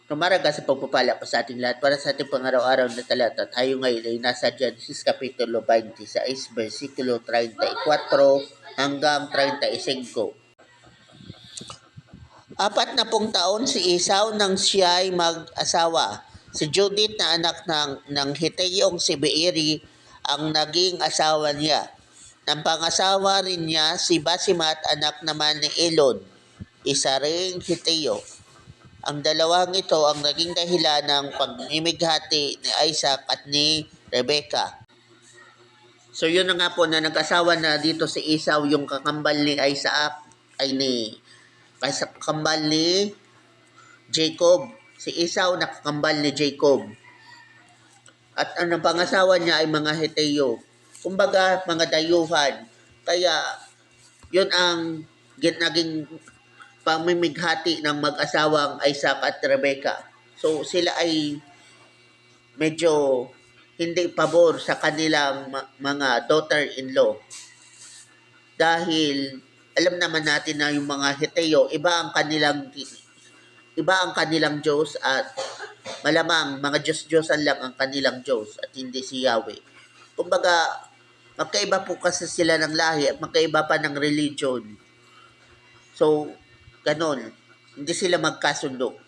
Tumaraga sa pagpapala pa sa ating lahat para sa ating pangaraw-araw na talata. Tayo ngayon ay nasa Genesis Kapitulo 26, versikulo 34 hanggang 35. 40 taon si Esau nang siya ay mag-asawa. Si Judith na anak ng Hiteyong si Beeri ang naging asawa niya. Nang pangasawa rin niya si Basimat, anak naman ni Elon, isa ring Hiteyo. Ang dalawang ito ang naging dahilan ng pagmimighati ni Isaac at ni Rebecca. So yun na nga po na nag-asawa na dito si Esau, yung kakambal ni Isaac ay kakambal ni Jacob. Si Esau na kakambal ni Jacob. At ang pangasawa niya ay mga Heteyo. Kumbaga mga dayuhan. Kaya yun ang naging pamimighati ng mag-asawang Isaac at Rebecca. So sila ay medyo hindi pabor sa kanilang mga daughter-in-law. Dahil alam naman natin na yung mga Heteyo, iba ang kanilang Diyos at malamang mga Diyos-Diyosan lang ang kanilang Diyos at hindi si Yahweh. Kumbaga, magkaiba po kasi sila ng lahi at magkaiba pa ng religion. So, ganon. Hindi sila magkasundo.